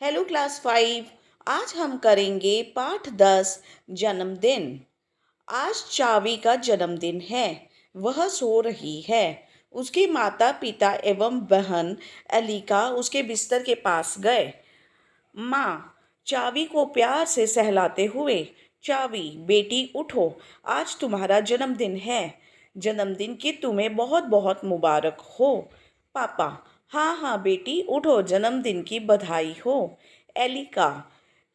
Hello class 5। आज हम करेंगे पाठ 10 जन्मदिन। आज चावी का जन्मदिन है। वह सो रही है। उसके माता पिता एवं बहन अलीका उसके बिस्तर के पास गए। माँ चावी को प्यार से सहलाते हुए, चावी बेटी उठो, आज तुम्हारा जन्मदिन है। जन्मदिन की तुम्हें बहुत बहुत मुबारक हो। पापा हाँ हाँ बेटी उठो, जन्मदिन की बधाई हो। एलिका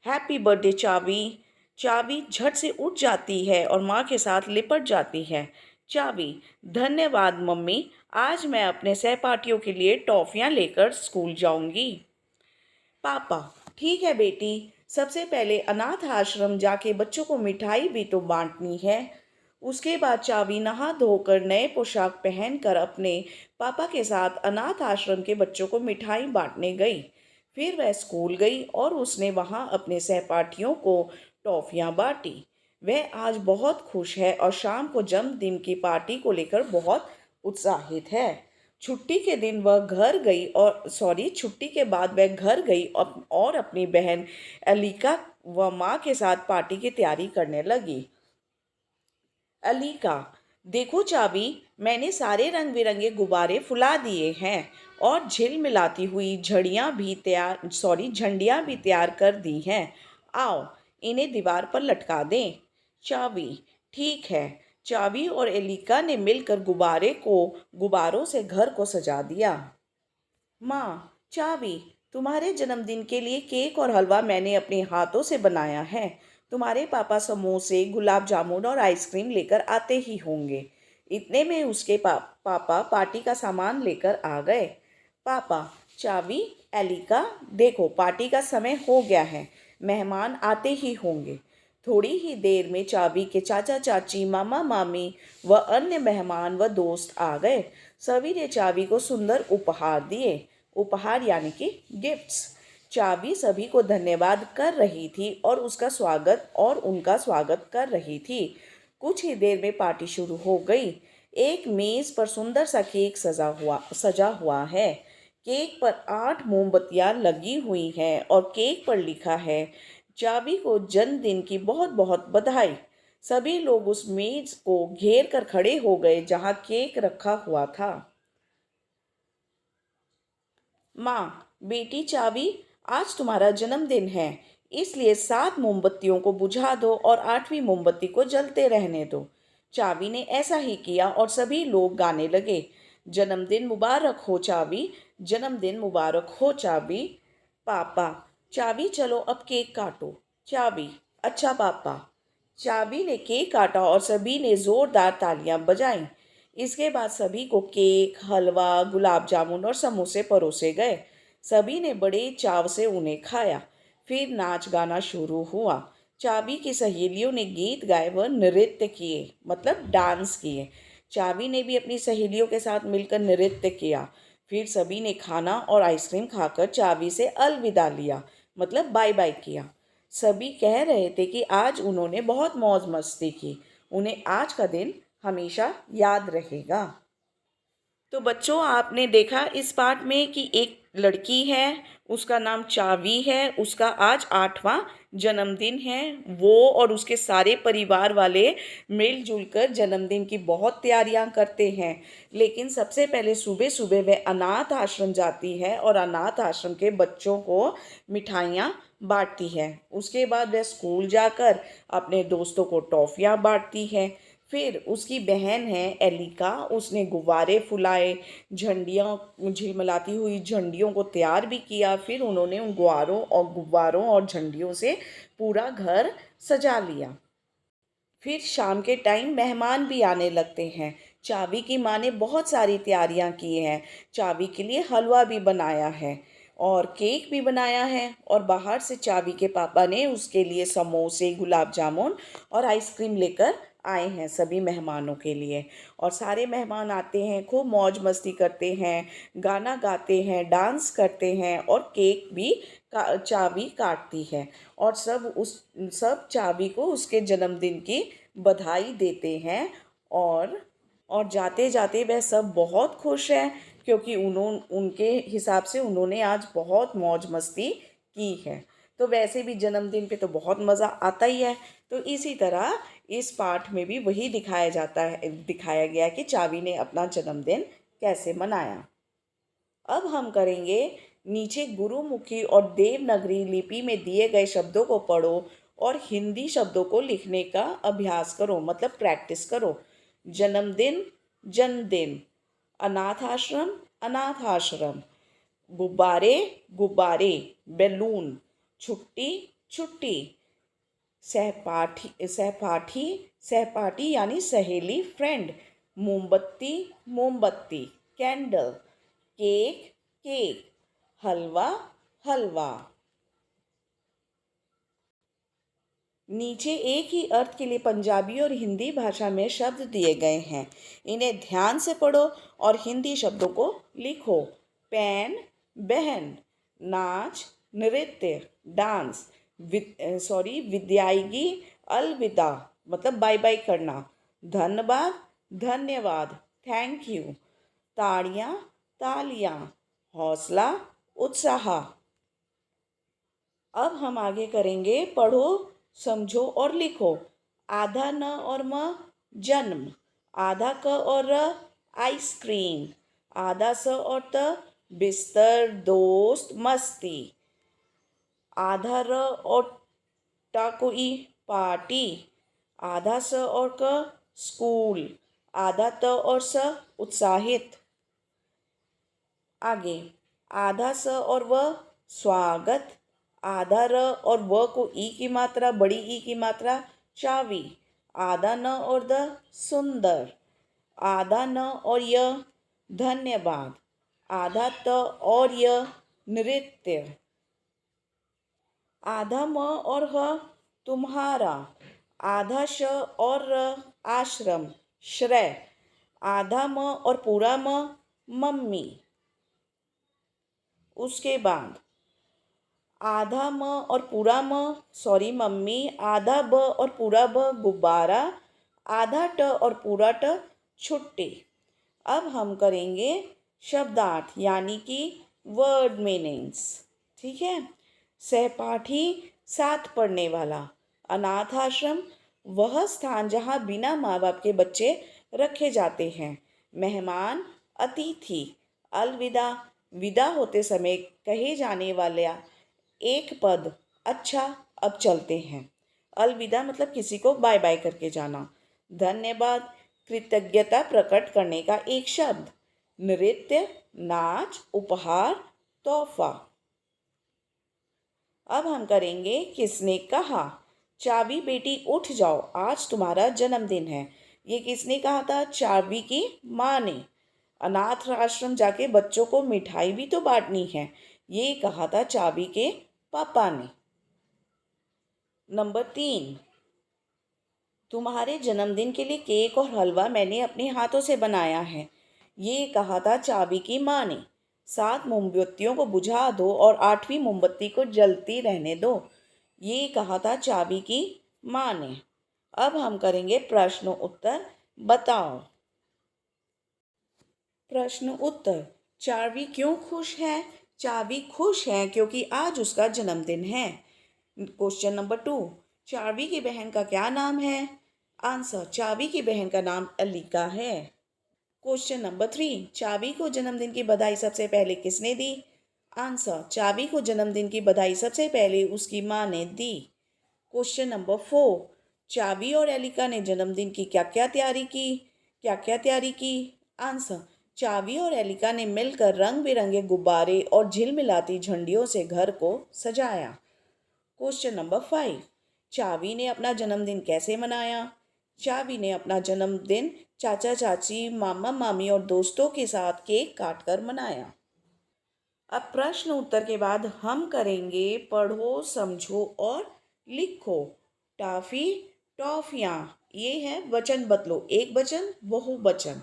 हैप्पी बर्थडे चावी। चावी झट से उठ जाती है और माँ के साथ लिपट जाती है। चावी धन्यवाद मम्मी, आज मैं अपने सहपाठियों के लिए टॉफियाँ लेकर स्कूल जाऊंगी। पापा ठीक है बेटी, सबसे पहले अनाथ आश्रम जाके बच्चों को मिठाई भी तो बांटनी है। उसके बाद चावी नहा धोकर नए पोशाक पहनकर अपने पापा के साथ अनाथ आश्रम के बच्चों को मिठाई बांटने गई। फिर वह स्कूल गई और उसने वहां अपने सहपाठियों को टॉफियां बांटी। वह आज बहुत खुश है और शाम को जन्मदिन की पार्टी को लेकर बहुत उत्साहित है। छुट्टी के बाद वह घर गई और अपनी बहन अलीका व माँ के साथ पार्टी की तैयारी करने लगी। अलीका देखो चावी, मैंने सारे रंग बिरंगे गुब्बारे फुला दिए हैं और झिलमिलाती हुई झंडियाँ भी तैयार कर दी हैं। आओ इन्हें दीवार पर लटका दें। चावी ठीक है। चावी और एलिका ने मिलकर गुब्बारों से घर को सजा दिया। माँ चावी, तुम्हारे जन्मदिन के लिए केक और हलवा मैंने अपने हाथों से बनाया है। तुम्हारे पापा समोसे, गुलाब जामुन और आइसक्रीम लेकर आते ही होंगे। इतने में उसके पापा पार्टी का सामान लेकर आ गए। पापा चावी, एलिका देखो पार्टी का समय हो गया है, मेहमान आते ही होंगे। थोड़ी ही देर में चावी के चाचा चाची, मामा मामी व अन्य मेहमान व दोस्त आ गए। सभी ने चावी को सुंदर उपहार दिए। उपहार यानी कि गिफ्ट्स। चावी सभी को धन्यवाद कर रही थी और उनका स्वागत कर रही थी। कुछ ही देर में पार्टी शुरू हो गई। एक मेज पर सुंदर सा केक सजा हुआ है। केक पर 8 मोमबत्तियां लगी हुई हैं और केक पर लिखा है, चावी को जन्मदिन की बहुत बहुत बधाई। सभी लोग उस मेज को घेर कर खड़े हो गए जहां केक रखा हुआ था। माँ बेटी चावी, आज तुम्हारा जन्मदिन है, इसलिए 7 मोमबत्तियों को बुझा दो और 8वीं मोमबत्ती को जलते रहने दो। चावी ने ऐसा ही किया और सभी लोग गाने लगे, जन्मदिन मुबारक हो चावी, जन्मदिन मुबारक हो चावी। पापा चावी चलो अब केक काटो। चावी अच्छा पापा। चाबी ने केक काटा और सभी ने जोरदार तालियां बजाईं। इसके बाद सभी को केक, हलवा, गुलाब जामुन और समोसे परोसे गए। सभी ने बड़े चाव से उन्हें खाया। फिर नाच गाना शुरू हुआ। चाबी की सहेलियों ने गीत गाए व नृत्य किए, मतलब डांस किए। चाबी ने भी अपनी सहेलियों के साथ मिलकर नृत्य किया। फिर सभी ने खाना और आइसक्रीम खाकर चाबी से अलविदा लिया, मतलब बाय बाय किया। सभी कह रहे थे कि आज उन्होंने बहुत मौज मस्ती की। उन्हें आज का दिन हमेशा याद रहेगा। तो बच्चों आपने देखा इस पाठ में कि एक लड़की है, उसका नाम चावी है, उसका आज 8वां जन्मदिन है। वो और उसके सारे परिवार वाले मिलजुल कर जन्मदिन की बहुत तैयारियां करते हैं। लेकिन सबसे पहले सुबह सुबह वह अनाथ आश्रम जाती है और अनाथ आश्रम के बच्चों को मिठाइयाँ बांटती है। उसके बाद वह स्कूल जाकर अपने दोस्तों को टॉफ़ियाँ बांटती है। फिर उसकी बहन है एलिका, उसने गुब्बारे फुलाए, झंडियाँ झिलमिलाती हुई झंडियों को तैयार भी किया। फिर उन्होंने उन गुब्बारों और झंडियों से पूरा घर सजा लिया। फिर शाम के टाइम मेहमान भी आने लगते हैं। चावी की माँ ने बहुत सारी तैयारियां की हैं। चावी के लिए हलवा भी बनाया है और केक भी बनाया है, और बाहर से चावी के पापा ने उसके लिए समोसे, गुलाब जामुन और आइसक्रीम लेकर आए हैं सभी मेहमानों के लिए। और सारे मेहमान आते हैं, खूब मौज मस्ती करते हैं, गाना गाते हैं, डांस करते हैं और केक भी चावी काटती है। और सब चावी को उसके जन्मदिन की बधाई देते हैं। और जाते जाते वह सब बहुत खुश हैं, क्योंकि उनके हिसाब से उन्होंने आज बहुत मौज मस्ती की है। तो वैसे भी जन्मदिन पे तो बहुत मज़ा आता ही है। तो इसी तरह इस पाठ में भी वही दिखाया गया है कि चावी ने अपना जन्मदिन कैसे मनाया। अब हम करेंगे, नीचे गुरुमुखी और देवनागरी लिपि में दिए गए शब्दों को पढ़ो और हिंदी शब्दों को लिखने का अभ्यास करो, मतलब प्रैक्टिस करो। जन्मदिन, जन्मदिन। अनाथ आश्रम, अनाथ आश्रम। गुब्बारे, गुब्बारे, बैलून। छुट्टी, छुट्टी। सहपाठी, सहपाठी, सहपाठी यानी सहेली, फ्रेंड। मोमबत्ती, मोमबत्ती, candle. Cake, cake. Halwa, halwa. नीचे एक ही अर्थ के लिए पंजाबी और हिंदी भाषा में शब्द दिए गए हैं। इन्हें ध्यान से पढ़ो और हिंदी शब्दों को लिखो। पैन, बहन। नाच, नृत्य, डांस। विद्यायगी, अलविदा, मतलब बाय बाय करना। धन्यवाद, धन्यवाद, थैंक यू। ताड़ियाँ, तालियाँ। हौसला, उत्साह। अब हम आगे करेंगे, पढ़ो, समझो और लिखो। आधा न और म, जन्म। आधा क और र, आइसक्रीम। आधा स और त, बिस्तर, दोस्त, मस्ती। आधा र और टा को ई, पार्टी। आधा स और क, स्कूल। आधा त और स, उत्साहित। आगे, आधा स और व, स्वागत। आधा र और व को ई की मात्रा, बड़ी ई की मात्रा, चावी। आधा न और द, सुंदर। आधा न और य, धन्यवाद। आधा त और य, नृत्य। आधा म और ह, तुम्हारा। आधा श और र, आश्रम, श्रेय। आधा म और पूरा म, मम्मी। उसके बाद आधा म और पूरा म, सॉरी मम्मी। आधा ब और पूरा ब, गुब्बारा। आधा ट और पूरा ट, छुट्टी। अब हम करेंगे शब्दार्थ यानी कि वर्ड मीनिंग्स। ठीक है। सहपाठी, साथ पढ़ने वाला। अनाथ आश्रम, वह स्थान जहाँ बिना माँ बाप के बच्चे रखे जाते हैं। मेहमान, अतिथि। अलविदा, विदा होते समय कहे जाने वाला एक पद, अच्छा अब चलते हैं। अलविदा मतलब किसी को बाय बाय करके जाना। धन्यवाद, कृतज्ञता प्रकट करने का एक शब्द। नृत्य, नाच, उपहार, तोहफा। अब हम करेंगे किसने कहा। चाबी बेटी उठ जाओ, आज तुम्हारा जन्मदिन है। ये किसने कहा था? चाबी की माँ ने। अनाथ आश्रम जाके बच्चों को मिठाई भी तो बांटनी है, ये कहा था चाबी के पापा ने। नंबर 3, तुम्हारे जन्मदिन के लिए केक और हलवा मैंने अपने हाथों से बनाया है, ये कहा था चाबी की माँ ने। 7 मोमबत्तियों को बुझा दो और 8वीं मोमबत्ती को जलती रहने दो, ये कहा था चाबी की माँ ने। अब हम करेंगे प्रश्न उत्तर, बताओ। प्रश्न उत्तर। चाबी क्यों खुश है? चाबी खुश है क्योंकि आज उसका जन्मदिन है। क्वेश्चन नंबर 2, चाबी की बहन का क्या नाम है? आंसर, चाबी की बहन का नाम अलीका है। क्वेश्चन नंबर 3, चाबी को जन्मदिन की बधाई सबसे पहले किसने दी? आंसर, चाबी को जन्मदिन की बधाई सबसे पहले उसकी माँ ने दी। क्वेश्चन नंबर 4, चाबी और एलिका ने जन्मदिन की क्या क्या तैयारी की? क्या क्या तैयारी की? आंसर, चाबी और एलिका ने मिलकर रंग बिरंगे गुब्बारे और झिलमिलाती झंडियों से घर को सजाया। क्वेश्चन नंबर 5, चाबी ने अपना जन्मदिन कैसे मनाया? चाबी ने अपना जन्मदिन चाचा चाची, मामा मामी और दोस्तों के साथ केक काटकर मनाया। अब प्रश्न उत्तर के बाद हम करेंगे पढ़ो, समझो और लिखो। टॉफी, टॉफियाँ, ये है वचन बदलो, एक वचन, बहुवचन।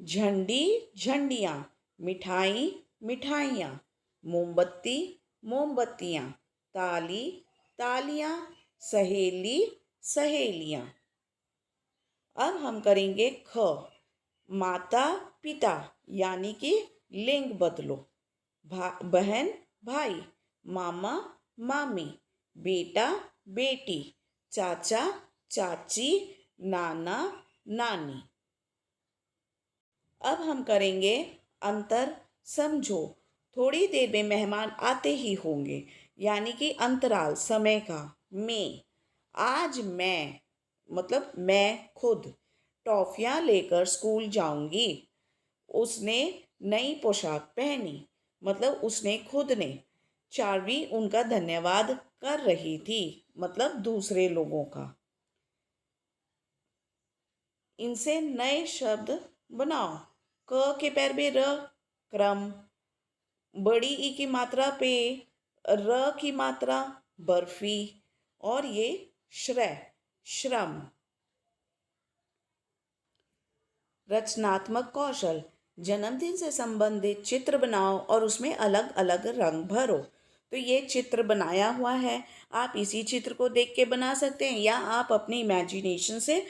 झंडी, झंडियाँ। मिठाई, मिठाइयाँ। मोमबत्ती, मोमबत्तियाँ। ताली, तालियाँ। सहेली, सहेलियाँ। अब हम करेंगे ख, माता पिता यानी कि लिंग बदलो। बहन, भाई। मामा मामी, बेटा बेटी, चाचा चाची, नाना नानी। अब हम करेंगे अंतर समझो। थोड़ी देर में मेहमान आते ही होंगे, यानी कि अंतराल समय का। मैं, आज मैं मतलब मैं खुद टॉफियाँ लेकर स्कूल जाऊंगी। उसने नई पोशाक पहनी, मतलब उसने खुद ने। चार्वी उनका धन्यवाद कर रही थी, मतलब दूसरे लोगों का। इनसे नए शब्द बनाओ। क के पैर में र, क्रम। बड़ी ई की मात्रा पे, र की मात्रा, बर्फी। और ये श्रय, श्रम। रचनात्मक कौशल। जन्मदिन से संबंधित चित्र बनाओ और उसमें अलग अलग रंग भरो। तो ये चित्र बनाया हुआ है, आप इसी चित्र को देख के बना सकते हैं, या आप अपनी इमेजिनेशन से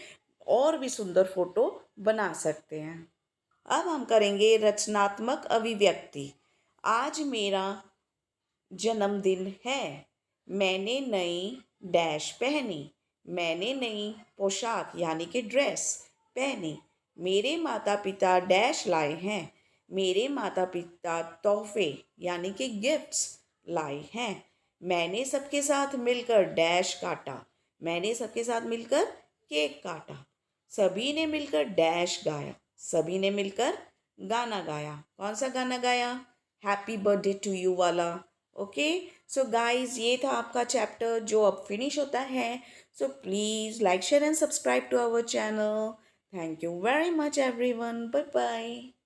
और भी सुंदर फोटो बना सकते हैं। अब हम करेंगे रचनात्मक अभिव्यक्ति। आज मेरा जन्मदिन है। मैंने नई डैश पहनी। मैंने नई पोशाक यानी कि ड्रेस पहनी। मेरे माता पिता डैश लाए हैं। मेरे माता पिता तोहफे यानी कि गिफ्ट्स लाए हैं। मैंने सबके साथ मिलकर डैश काटा। मैंने सबके साथ मिलकर केक काटा। सभी ने मिलकर डैश गाया। सभी ने मिलकर गाना गाया। कौन सा गाना गाया? हैप्पी बर्थडे टू यू वाला। ओके, सो गाइज, ये था आपका चैप्टर जो अब फिनिश होता है। So please like share and subscribe to our channel. Thank you very much everyone. Bye bye.